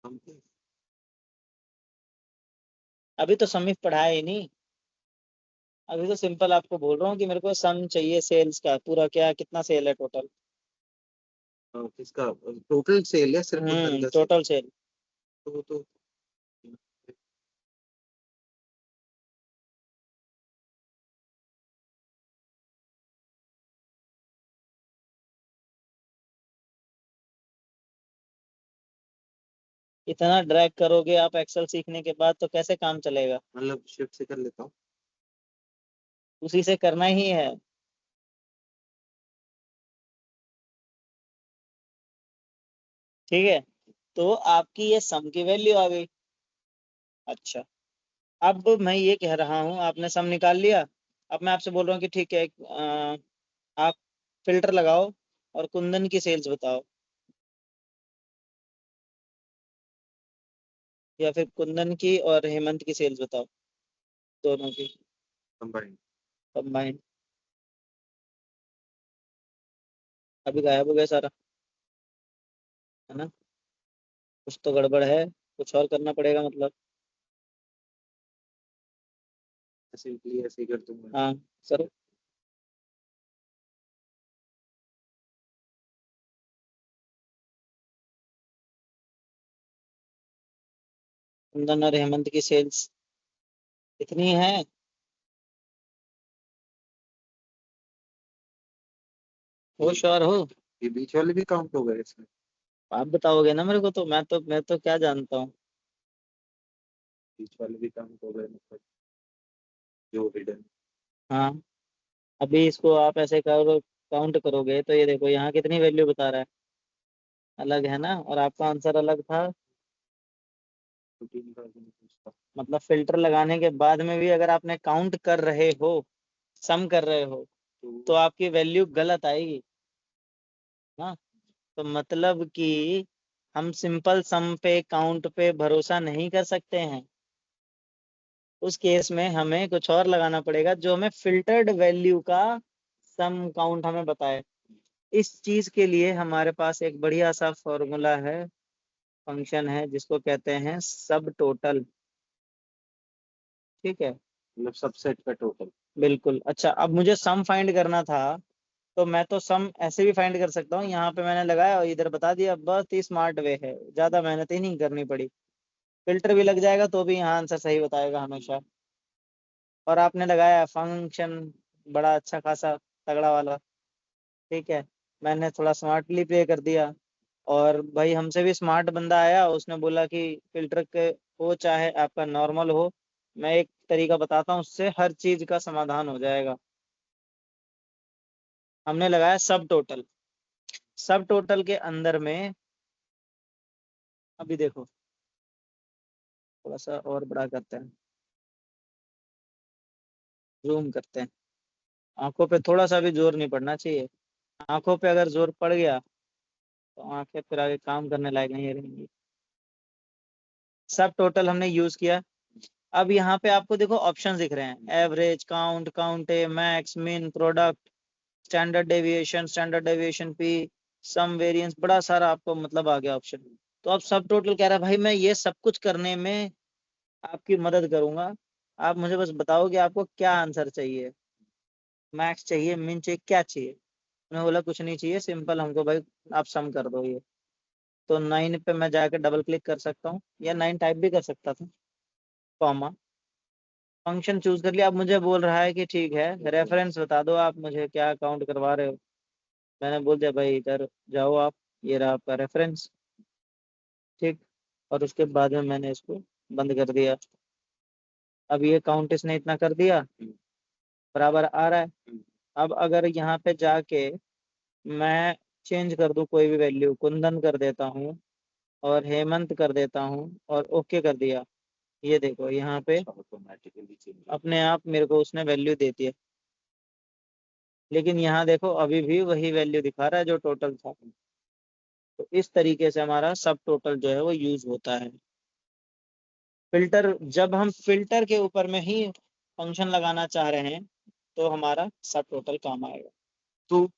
हम पे अभी तो सम पढ़ा है ही नहीं, अभी तो सिंपल आपको बोल रहा हूँ कि मेरे को सम चाहिए सेल्स का, पूरा क्या कितना सेल है टोटल। किसका टोटल सेल है, सिर्फ उधर का सेल? Total sale. तो इतना ड्रैग करोगे आप एक्सेल सीखने के बाद तो कैसे काम चलेगा? मतलब शिफ्ट से कर लेता हूँ। उसी से करना ही है। ठीक है, तो आपकी ये सम की वैल्यू आ गई। अच्छा, अब मैं ये कह रहा हूँ आपने सम निकाल लिया, अब मैं आपसे बोल रहा हूँ कि ठीक है, आप फिल्टर लगाओ और कुंदन की सेल्स बताओ, या फिर कुंदन की और हेमंत की सेल्स बताओ, दोनों की कंबाइन। कंबाइन। अभी गायब हो गया सारा, है ना? कुछ तो गड़बड़ है, कुछ और करना पड़ेगा मतलब। सिंपली ऐसे ही कर दूंगा। हाँ सर, कुंदन और हेमंत की सेल्स कितनी है? हो श्योर हो? ये बीच वाले भी काउंट हो गए इसमें? आप बताओगे ना मेरे को, तो मैं तो क्या जानता हूँ। बीच वाले भी काउंट हो गए मतलब, जो हिडन। हाँ, अभी इसको आप ऐसे करो, काउंट करोगे तो ये देखो यहाँ कितनी वैल्यू बता रहा है, अलग है ना, और आपका आंसर अलग था। 14,000। मतलब फिल्टर लगाने के बाद में भी अगर आपने काउंट कर रहे हो, सम कर रहे हो, तो तो आपकी वैल्यू गलत आएगी ना। तो मतलब कि हम सिंपल सम पे काउंट पे भरोसा नहीं कर सकते हैं। उस केस में हमें कुछ और लगाना पड़ेगा जो हमें फिल्टर्ड वैल्यू का सम काउंट हमें बताए। इस चीज के लिए हमारे पास एक बढ़िया सा फॉर्मूला है, फंक्शन है, जिसको कहते हैं सब टोटल। ठीक है, मतलब सबसेट का टोटल। बिल्कुल। अच्छा, अब मुझे सम फाइंड करना था, तो मैं तो सम ऐसे भी फाइंड कर सकता हूँ, यहाँ पे मैंने लगाया और इधर बता दिया, बहुत ही स्मार्ट वे है, ज्यादा मेहनत ही नहीं करनी पड़ी। फिल्टर भी लग जाएगा तो भी यहाँ आंसर सही बताएगा हमेशा। और आपने लगाया फंक्शन बड़ा अच्छा खासा तगड़ा वाला। ठीक है, मैंने थोड़ा स्मार्टली प्ले कर दिया, और भाई हमसे भी स्मार्ट बंदा आया, उसने बोला कि फिल्टर के हो चाहे आपका नॉर्मल हो, मैं एक तरीका बताता हूँ, उससे हर चीज का समाधान हो जाएगा। हमने लगाया सब टोटल। सब टोटल के अंदर में, अभी देखो, थोड़ा सा और बड़ा करते हैं, जूम करते हैं। आंखों पे थोड़ा सा भी जोर नहीं पड़ना चाहिए, आंखों पे अगर जोर पड़ गया तो आंखें फिर आगे काम करने लायक नहीं रहेंगी। सब टोटल हमने यूज किया। अब यहाँ पे आपको देखो ऑप्शन दिख रहे हैं, एवरेज, काउंट, काउंट ए, मैक्स, मिन, प्रोडक्ट, स्टैंडर्ड डेविएशन पी, सम वेरिएंस, बड़ा सारा आपको मतलब आ गया ऑप्शन। तो अब सब टोटल कह रहा है भाई मैं ये सब कुछ करने में आपकी मदद करूंगा, आप मुझे बस बताओ कि आपको क्या आंसर चाहिए, मैक्स चाहिए, मिन चाहिए, क्या चाहिए? उन्होंने बोला कुछ नहीं चाहिए, सिंपल हमको भाई आप सम कर दो ये। तो 9 पे मैं जाकर डबल क्लिक कर सकता हूँ, या 9 टाइप भी कर सकता था, कॉमा, फंक्शन चूज कर लिया। अब मुझे बोल रहा है कि ठीक है रेफरेंस बता दो आप मुझे क्या काउंट करवा रहे हो। मैंने बोल दिया भाई इधर जाओ आप, ये रहा आपका रेफरेंस। ठीक, और उसके बाद में मैंने इसको बंद कर दिया। अब ये काउंट इसने इतना कर दिया, बराबर आ रहा है। अब अगर यहाँ पे जाके मैं चेंज कर दूं कोई भी वैल्यू, कुंदन कर देता हूँ और हेमंत कर देता हूँ और ओके कर दिया, ये देखो यहाँ पे अपने आप मेरे को उसने वैल्यू दे दिया। लेकिन यहाँ देखो अभी भी वही वैल्यू दिखा रहा है जो टोटल था। तो इस तरीके से हमारा सब टोटल जो है वो यूज होता है। फिल्टर, जब हम फिल्टर के ऊपर में ही फंक्शन लगाना चाह रहे हैं तो हमारा सब टोटल काम आएगा। तो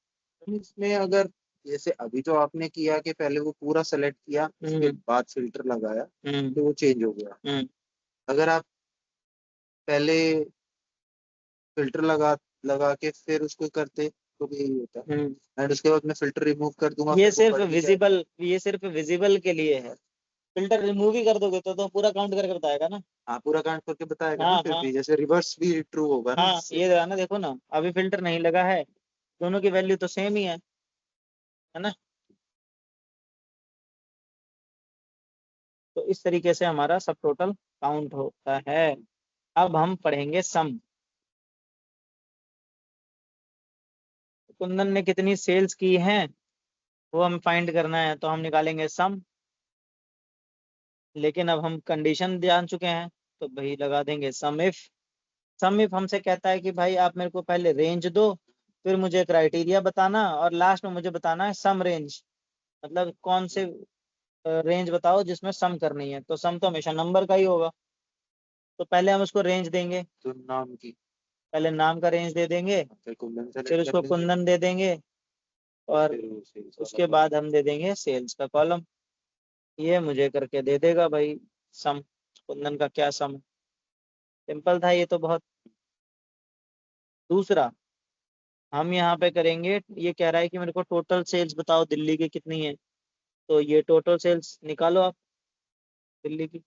इसमें अगर जैसे अभी तो आपने किया कि पहले वो पूरा सेलेक्ट किया उसके बाद फिल्टर लगाया तो वो चेंज हो गया। अगर आप पहले फिल्टर लगा के फिर उसको करते तो भी यही होता। एंड उसके बाद मैं फिल्टर रिमूव कर दूंगा, ये फिर वो सिर्फ बढ़ भी जाएगा। विजिबल, ये सिर्फ विजिबल के लिए है। फिल्टर रिमूव ही कर दोगे तो पूरा काउंट करके बताएगा ना। हाँ, पूरा काउंट करके बताएगा ना। हाँ फिर हाँ भी जैसे रिवर्स भी ट्रू होगा ना हाँ, इससे। ये रहा ना, देखो ना अभी फिल्टर नहीं लगा है, दोनों की वैल्यू तो सेम ही है ना। तो इस तरीके से हमारा सब टोटल काउंट होता है। अब हम पढ़ेंगे सम। कुंदन ने कितनी सेल्स की हैं वो हम फाइंड करना है, तो हम निकालेंगे सम। लेकिन अब हम कंडीशन जान चुके हैं तो भाई लगा देंगे सम इफ। सम इफ हमसे कहता है कि भाई आप मेरे को पहले रेंज दो, फिर मुझे क्राइटेरिया बताना और लास्ट में मुझे बताना है सम रेंज, मतलब कौन से रेंज बताओ जिसमें सम करनी है। तो सम तो हमेशा नंबर का ही होगा, तो पहले हम उसको रेंज देंगे। तो नाम की पहले नाम का रेंज दे देंगे, फिर कुंदन फिर सेलेक्ट कर उसको लेंगे। कुंदन दे देंगे और फिर वो sales वाला उसके बाद हम दे देंगे सेल्स का कॉलम। ये मुझे करके दे देगा भाई सम, कुंदन का क्या सम। सिंपल था ये तो बहुत। दूसरा हम यहाँ पे करेंगे, ये कह रहा है कि मेरे को टोटल सेल्स बताओ दिल्ली की कितनी है, तो ये टोटल सेल्स निकालो आप दिल्ली की।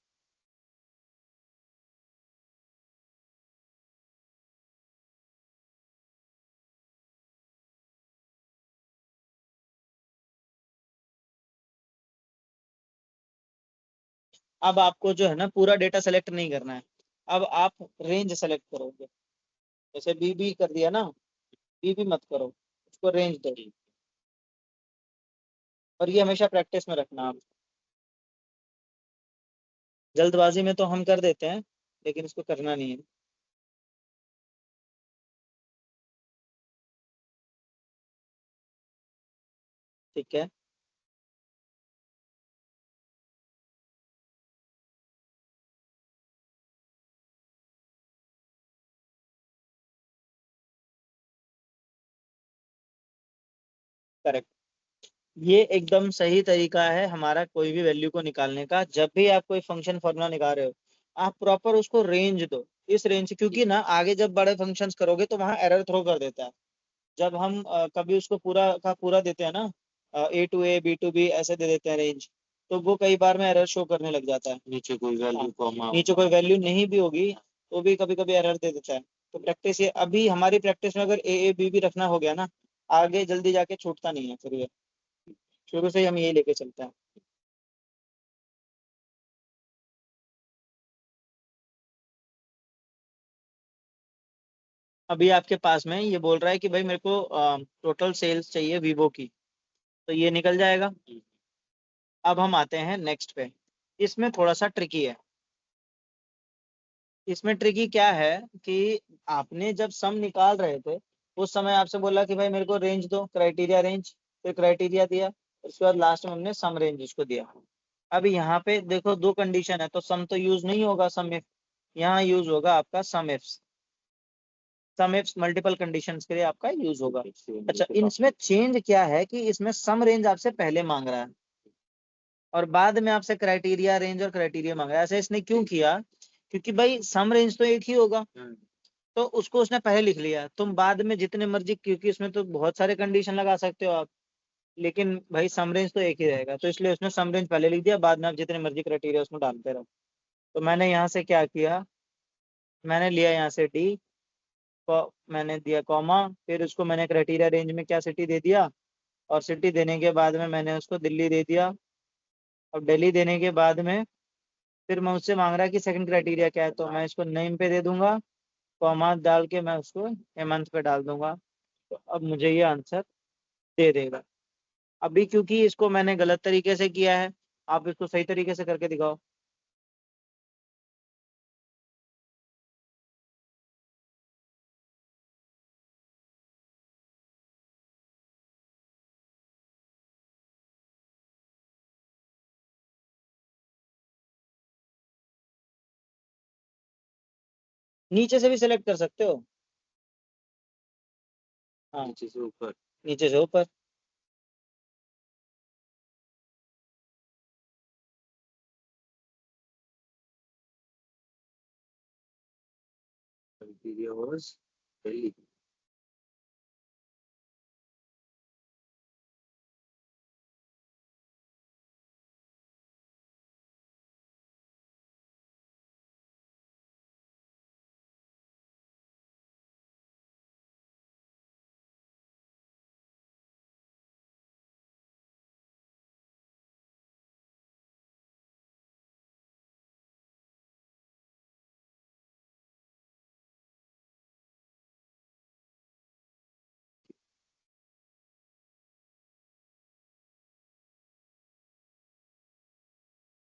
अब आपको जो है ना पूरा डेटा सेलेक्ट नहीं करना है, अब आप रेंज सेलेक्ट करोगे। जैसे बीबी कर दिया ना, बीबी मत करो, उसको रेंज दो। और ये हमेशा प्रैक्टिस में रखना आप। जल्दबाजी में तो हम कर देते हैं लेकिन इसको करना नहीं है। ठीक है। करेक्ट। ये एकदम सही तरीका है हमारा कोई भी वैल्यू को निकालने का। जब भी आप कोई फंक्शन फॉर्मूला निकाल रहे हो, आप प्रॉपर उसको रेंज दो, इस रेंज, क्योंकि ना आगे जब बड़े फंक्शंस करोगे तो वहां एरर थ्रो कर देता है। जब हम कभी उसको पूरा का पूरा देते हैं ना, A to A B to B ऐसे दे देते हैं रेंज, तो वो कई बार में एरर शो करने लग जाता है। नीचे कोई वैल्यू हाँ, कॉमा नीचे कोई वैल्यू नहीं भी होगी तो भी कभी कभी एरर दे देता है। तो प्रैक्टिस, ये अभी हमारी प्रैक्टिस में अगर A A B B रखना हो गया ना, आगे जल्दी जाके छूटता नहीं है फिर ये, शुरू से ही हम यही लेके चलते हैं। अभी आपके पास में ये बोल रहा है कि भाई मेरे को टोटल सेल्स चाहिए वीवो की, तो ये निकल जाएगा। अब हम आते हैं नेक्स्ट पे। इसमें थोड़ा सा ट्रिकी है। इसमें ट्रिकी क्या है कि आपने जब सम निकाल रहे थे उस समय आपसे बोला कि भाई मेरे को रेंज दो, क्राइटेरिया रेंज, फिर क्राइटेरिया दिया, उसके बाद लास्ट में हमने सम रेंज उसको दिया। अब यहाँ पे देखो दो कंडीशन है, तो सम तो यूज नहीं होगा सम इफ, यहाँ यूज होगा आपका sum if. Sum if multiple conditions के लिए आपका यूज होगा। अच्छा, इसमें चेंज क्या है कि इसमें सम रेंज आपसे पहले मांग रहा है और बाद में आपसे क्राइटेरिया रेंज और क्राइटेरिया मांग रहा है। ऐसा इसने क्यों किया? क्योंकि भाई सम रेंज तो एक ही होगा, तो उसको उसने पहले लिख लिया। तुम बाद में जितने मर्जी, क्योंकि इसमें तो बहुत सारे कंडीशन लगा सकते हो आप, लेकिन भाई सम रेंज तो एक ही रहेगा, तो इसलिए उसने सम रेंज पहले लिख दिया, बाद में आप जितने मर्जी क्राइटेरिया उसमें डालते रहो। तो मैंने यहाँ से क्या किया, मैंने लिया यहाँ से डी, मैंने दिया कॉमा, फिर उसको मैंने क्राइटेरिया रेंज में क्या सिटी दे दिया, और सिटी देने के बाद में मैंने उसको दिल्ली दे दिया। अब दिल्ली देने के बाद में फिर मैं उससे मांग रहा है कि सेकंड क्राइटेरिया क्या है, तो मैं इसको नेम पे दे दूंगा, कॉमा डाल के मैं उसको ए मंथ पे डाल दूंगा, तो अब मुझे ये आंसर दे देगा। अभी क्योंकि इसको मैंने गलत तरीके से किया है, आप इसको सही तरीके से करके दिखाओ। नीचे से भी सिलेक्ट कर सकते हो। हाँ, नीचे से ऊपर। नीचे से ऊपर। Criteria was Delhi.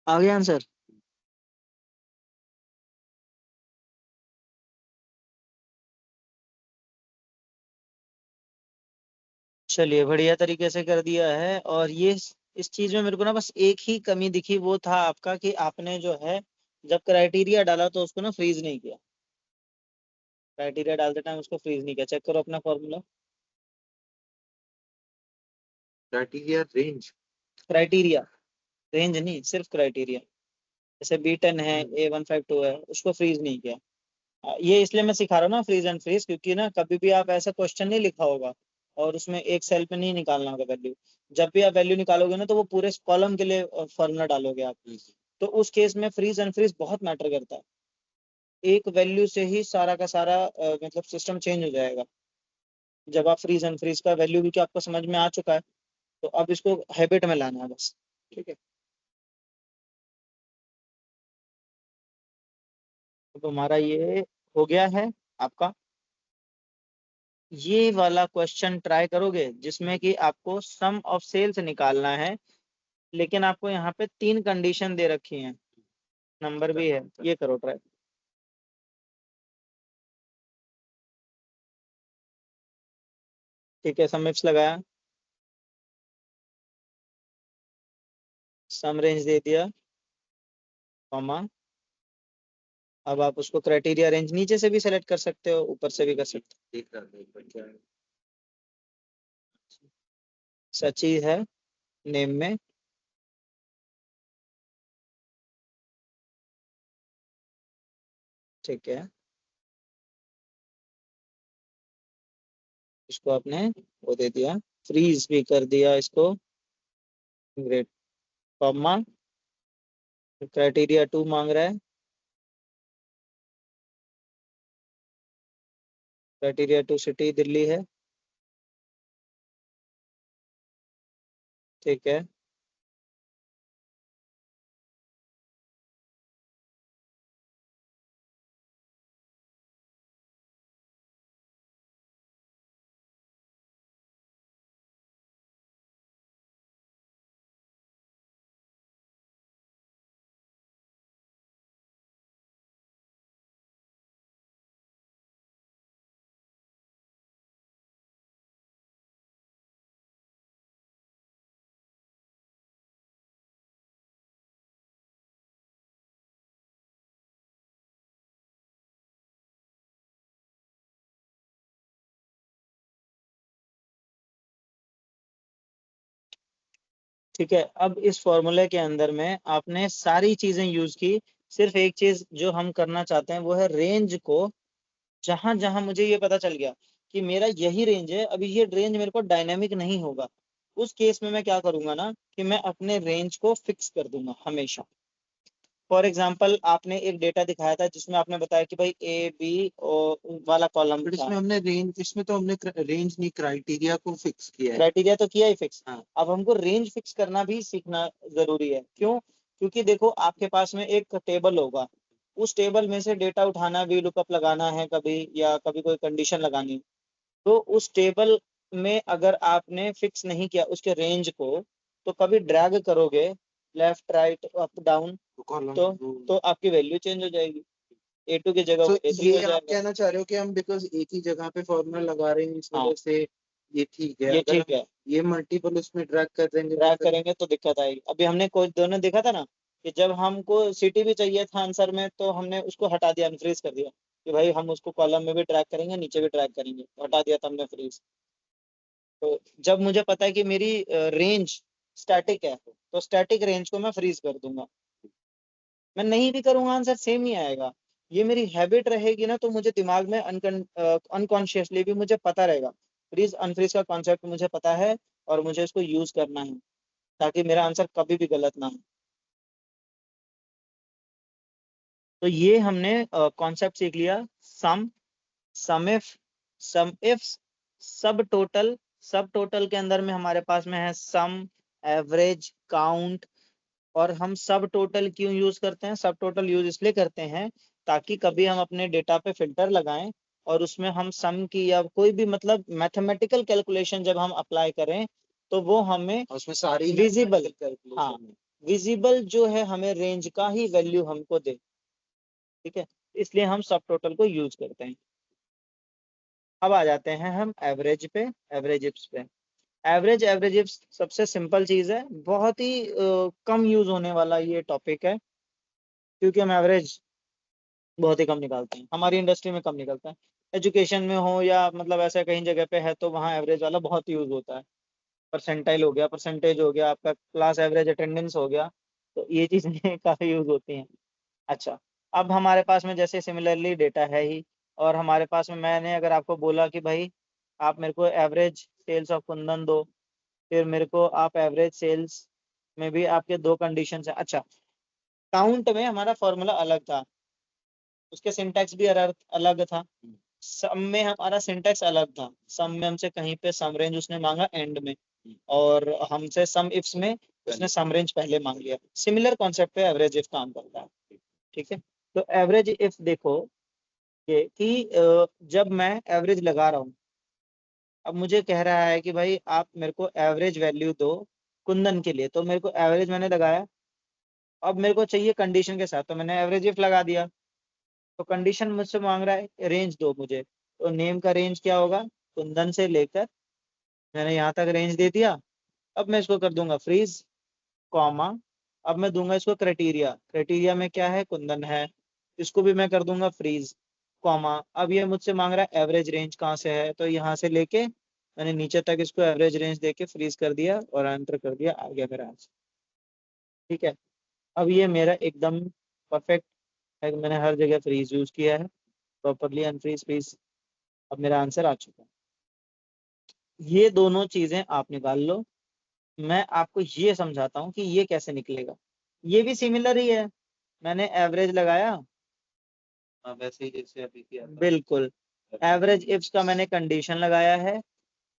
आ गया आंसर। चलिए, बढ़िया तरीके से कर दिया है। और ये इस चीज में मेरे को ना बस एक ही कमी दिखी, वो था आपका कि आपने जो है जब क्राइटेरिया डाला तो उसको ना फ्रीज नहीं किया। क्राइटेरिया डालते टाइम उसको फ्रीज नहीं किया। चेक करो अपना formula. Criteria range. Criteria, range नहीं, सिर्फ क्राइटेरिया। जैसे B10 है, A152 है, उसको फ्रीज नहीं किया। ये इसलिए मैं सिखा रहा हूँ ना फ्रीज एंड फ्रीज, क्योंकि ना कभी भी आप ऐसा क्वेश्चन नहीं लिखा होगा और उसमें एक सेल पे नहीं निकालना होगा वैल्यू। जब भी आप वैल्यू निकालोगे ना तो वो पूरे कॉलम के लिए फॉर्मूला डालोगे आप। तो उस केस में फ्रीज एंड फ्रीज बहुत मैटर करता है। एक वैल्यू से ही सारा का सारा मतलब सिस्टम चेंज हो जाएगा। जब आप फ्रीज एंड फ्रीज का वैल्यू भी आपको समझ में आ चुका है, तो अब इसको हैबिट में लाना है बस। ठीक है, तो हमारा ये हो गया है आपका। ये वाला क्वेश्चन ट्राई करोगे जिसमें कि आपको सम ऑफ सेल्स निकालना है, लेकिन आपको यहाँ पे 3 कंडीशन दे रखी हैं, नंबर भी है। ये करो ट्राई। ठीक है, सम इफ्स लगाया, सम रेंज दे दिया, कॉमा। अब आप उसको क्राइटेरिया रेंज नीचे से भी सेलेक्ट कर सकते हो, ऊपर से भी कर सकते हो। देख रहा था एक बार क्या है। सची है नेम में। ठीक है, इसको आपने वो दे दिया, फ्रीज भी कर दिया इसको, ग्रेट, कॉमा। क्राइटेरिया 2 मांग रहा है, क्राइटेरिया 2 सिटी दिल्ली है। ठीक है, ठीक है। अब इस फॉर्मूले के अंदर में आपने सारी चीजें यूज की। सिर्फ एक चीज जो हम करना चाहते हैं वो है रेंज को, जहां जहां मुझे ये पता चल गया कि मेरा यही रेंज है, अभी ये रेंज मेरे को डायनेमिक नहीं होगा, उस केस में मैं क्या करूंगा ना कि मैं अपने रेंज को फिक्स कर दूंगा हमेशा। फॉर एग्जाम्पल, आपने एक डेटा दिखाया था जिसमें आपने बताया कि भाई A B वाला कॉलम बट था। इसमें हमने रेंज, इसमें तो हमने रेंज नहीं, क्राइटेरिया को फिक्स किया है। क्राइटेरिया तो किया ही फिक्स। हाँ। अब हमको रेंज फिक्स करना भी सीखना जरूरी है। क्यों? क्योंकि देखो आपके पास में एक टेबल होगा, उस टेबल में से डेटा उठाना, वी लुकअप लगाना है कभी, या कभी कोई कंडीशन लगानी है, तो उस टेबल में अगर आपने फिक्स नहीं किया उसके रेंज को, तो कभी ड्रैग करोगे लेफ्ट राइट अप डाउन, तो आपकी वैल्यू चेंज हो जाएगी, A2 की जगह A3 हो ये जाएगा। आप कहना चाह रहे हो कि हम बिकॉज एक ही जगह पे फॉर्मूला लगा रहे हैं इस वजह से ये ठीक है, ये ठीक है, ये मल्टीपल उसमें ड्रैग कर देंगे, ड्रैग करेंगे तो दिक्कत आएगी। अभी हमने कोई दोनों देखा था ना कि जब हमको सिटी भी चाहिए था आंसर में, तो हमने उसको हटा दिया, अनफ्रीज कर दिया कि भाई हम उसको कॉलम में भी ट्रैक करेंगे, नीचे भी ट्रैक करेंगे, तो हटा दिया था हमने फ्रीज। तो जब मुझे पता है कि मेरी रेंज स्टैटिक है, तो स्टैटिक रेंज को मैं फ्रीज कर दूंगा। मैं नहीं भी करूंगा आंसर सेम ही आएगा। ये मेरी हैबिट रहेगी ना, तो मुझे दिमाग में अनकॉन्शियसली भी मुझे पता रहेगा, फ्रीज अनफ्रीज का कॉन्सेप्ट मुझे पता है, और मुझे इसको यूज करना है ताकि मेरा आंसर कभी भी गलत ना हो। तो ये हमने कॉन्सेप्ट सीख लिया, सम इफ, सम इफ, सब टोटल। सब टोटल के अंदर में हमारे पास में है सम, एवरेज, काउंट। और हम सब टोटल क्यों यूज करते हैं? सब टोटल यूज इसलिए करते हैं ताकि कभी हम अपने डेटा पे फिल्टर लगाएं और उसमें हम सम की या कोई भी मतलब मैथमेटिकल कैलकुलेशन जब हम अप्लाई करें, तो वो हमें उसमें सारी विजिबल, हाँ, विजिबल जो है हमें रेंज का ही वैल्यू हमको दे। ठीक है, इसलिए हम सब टोटल को यूज करते हैं। अब आ जाते हैं हम एवरेज पे, एवरेज इप्स पे। एवरेज, एवरेज इप्स सबसे सिंपल चीज है, बहुत ही कम यूज होने वाला ये टॉपिक है, क्योंकि हम एवरेज बहुत ही कम निकालते हैं, हमारी इंडस्ट्री में कम निकलता है। एजुकेशन में हो या मतलब ऐसा कहीं जगह पे है तो वहाँ एवरेज वाला बहुत यूज होता है। परसेंटाइल हो गया, परसेंटेज हो गया, आपका क्लास एवरेज अटेंडेंस हो गया, तो ये चीजें काफी यूज होती हैं। अच्छा, अब हमारे पास में जैसे सिमिलरली डेटा है ही, और हमारे पास में मैंने अगर आपको बोला कि भाई आप मेरे को एवरेज सेल्स ऑफ कुंदन दो, फिर मेरे को आप एवरेज सेल्स में भी आपके दो कंडीशन है। अच्छा, काउंट में हमारा फॉर्मूला अलग था, उसके सिंटैक्स भी अलग था। सम में हमारा सिंटैक्स अलग था, सम में हमसे कहीं पे सम रेंज उसने मांगा एंड में, और हमसे सम इफ्स में उसने सम रेंज पहले मांग लिया। सिमिलर कॉन्सेप्ट पे एवरेज इफ काम करता है। ठीक है, तो एवरेज इफ देखो ये कि जब मैं एवरेज लगा रहा हूँ, अब मुझे कह रहा है कि भाई आप मेरे को एवरेज वैल्यू दो कुंदन के लिए, तो मेरे को एवरेज मैंने लगाया। अब मेरे को चाहिए कंडीशन के साथ, तो मैंने एवरेज इफ लगा दिया। तो कंडीशन मुझसे मांग रहा है रेंज दो मुझे, तो नेम का रेंज क्या होगा? कुंदन से लेकर, मैंने यहाँ तक रेंज दे दिया। अब मैं इसको कर दूंगा फ्रीज, कॉमा। अब मैं दूंगा इसको क्राइटेरिया, क्राइटेरिया में क्या है? कुंदन है, इसको भी मैं कर दूंगा फ्रीज, कॉमा। अब ये मुझसे मांग रहा है एवरेज रेंज कहाँ से है, तो यहाँ से लेके मैंने नीचे तक इसको एवरेज रेंज देके फ्रीज कर दिया और एंटर कर दिया, आ गया मेरा आंसर। ठीक है, अब ये मेरा एकदम परफेक्ट है, मैंने हर जगह फ्रीज यूज किया है प्रॉपरली, अनफ्रीज फ्रीज। अब मेरा आंसर आ चुका है। ये दोनों चीजें आप निकाल लो, मैं आपको ये समझाता हूँ कि ये कैसे निकलेगा। ये भी सिमिलर ही है, मैंने एवरेज लगाया, वैसे ही जैसे अभी किया था। बिल्कुल एवरेज इफ्स का मैंने कंडीशन लगाया है,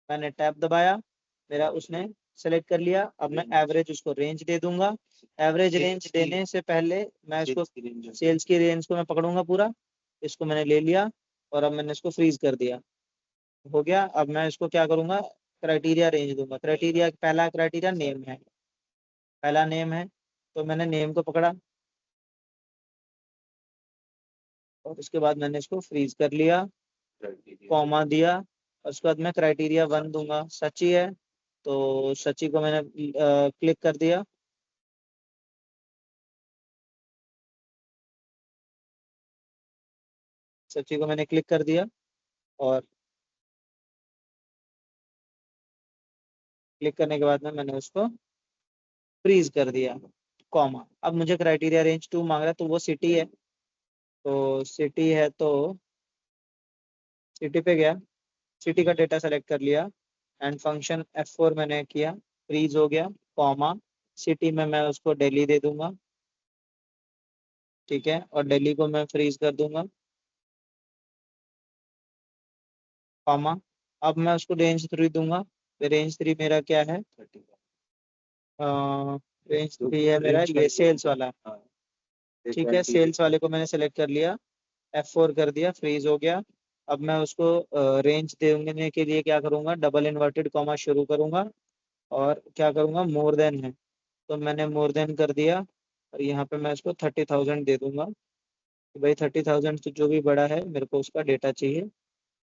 मैंने टैब दबाया, मेरा उसने सेलेक्ट कर लिया। अब मैं एवरेज उसको रेंज दे दूंगा। एवरेज रेंज देने से पहले मैं इसको सेल्स की रेंज को मैं पकड़ूंगा पूरा, इसको मैंने ले लिया और अब मैंने इसको फ्रीज कर दिया, हो गया। अब मैं इसको क्या करूंगा? क्राइटेरिया रेंज दूंगा। क्राइटेरिया, पहला क्राइटेरिया नेम है, पहला नेम है, तो मैंने नेम को पकड़ा और उसके बाद मैंने इसको फ्रीज कर लिया, कॉमा दिया, और उसके बाद मैं क्राइटेरिया वन दूंगा, सची है तो सची को मैंने क्लिक कर दिया। सची को मैंने क्लिक कर दिया और क्लिक करने के बाद में मैंने उसको फ्रीज कर दिया, कॉमा। अब मुझे क्राइटेरिया रेंज टू मांग रहा है, तो वो सिटी है, तो सिटी है तो सिटी पे गया, सिटी का डेटा सेलेक्ट कर लिया, एंड फंक्शन F4 मैंने किया, फ्रीज हो गया, कॉमा। सिटी में मैं उसको दिल्ली दे दूंगा, ठीक है, और दिल्ली को मैं फ्रीज कर दूंगा, कॉमा। अब मैं उसको रेंज 3 दूंगा, रेंज 3 मेरा क्या है? रेंज 3 है मेरा, ये सेल्स वाला। ठीक है, सेल्स वाले को मैंने सेलेक्ट कर लिया, F4 कर दिया, फ्रीज हो गया। अब मैं उसको रेंज देने के लिए क्या करूंगा, डबल इन्वर्टेड कॉमा शुरू करूंगा और क्या करूंगा, मोर देन है तो मैंने मोर देन कर दिया और यहाँ पे मैं इसको 30,000 दे दूंगा। तो भाई 30,000 से जो भी बड़ा है मेरे को उसका डेटा चाहिए,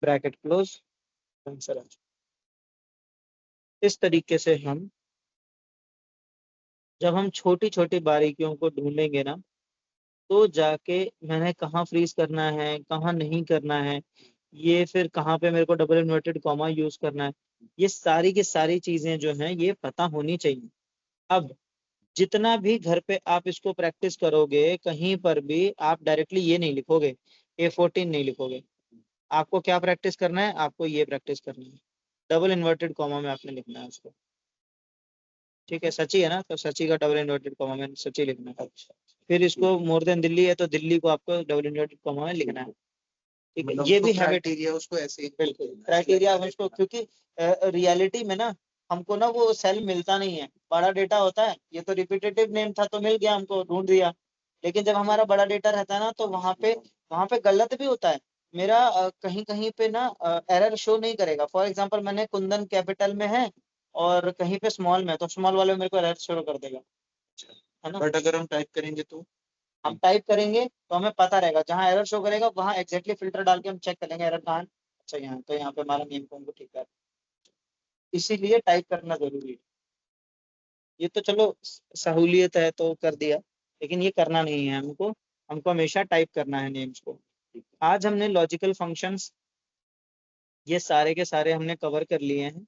ब्रैकेट क्लोज, आंसर। इस तरीके से हम जब हम छोटी छोटी बारीकियों को ढूंढेंगे ना, तो जाके मैंने कहाँ फ्रीज करना है, कहाँ नहीं करना है, ये फिर कहाँ पे मेरे को डबल इन्वर्टेड कॉमा यूज करना है, ये सारी की सारी चीजें जो हैं ये पता होनी चाहिए। अब जितना भी घर पे आप इसको प्रैक्टिस करोगे, कहीं पर भी आप डायरेक्टली ये नहीं लिखोगे, A14 नहीं लिखोगे। आपको क्या प्रैक्टिस करना है, आपको ये प्रैक्टिस करनी है, डबल इन्वर्टेड कॉमा में आपने लिखना है उसको। ठीक है, सची है ना, तो सची का डबल इन्वर्टेड कॉमा में सची लिखना है। फिर इसको मोर देन दिल्ली है तो दिल्ली को आपको डबल इन्वर्टेड कॉमा में लिखना है। ठीक है, ये भी हैबिट क्राइटेरिया उसको ऐसे ही, बिल्कुल क्राइटेरिया उसको, क्योंकि रियलिटी में ना हमको ना वो सेल मिलता नहीं है, बड़ा डेटा होता है। ये तो रिपीटेटिव नेम था तो मिल गया, हमको ढूंढ दिया। लेकिन जब हमारा बड़ा डेटा रहता है ना, तो वहां पे गलत भी होता है। मेरा कहीं कहीं पे ना एरर शो नहीं करेगा। फॉर एग्जांपल मैंने कुंदन कैपिटल में है और कहीं पे स्मॉल में, तो स्मॉल वाले में मेरे को एरर शो कर देगा, है ना। बट अगर हम टाइप करेंगे तो हम टाइप करेंगे तो हमें पता रहेगा, जहाँ एरर शो करेगा वहाँ एग्जैक्टली फिल्टर डाल के हम चेक करेंगे एरर कहाँ है। अच्छा यहाँ, तो यहाँ पे हमारा नेम को हमको ठीक है, इसीलिए टाइप करना जरूरी है। ये तो चलो सहूलियत है तो कर दिया, लेकिन ये करना नहीं है हमको। हमको हमेशा टाइप करना है नेम्स को। आज हमने लॉजिकल फंक्शंस ये सारे के सारे हमने कवर कर लिए हैं।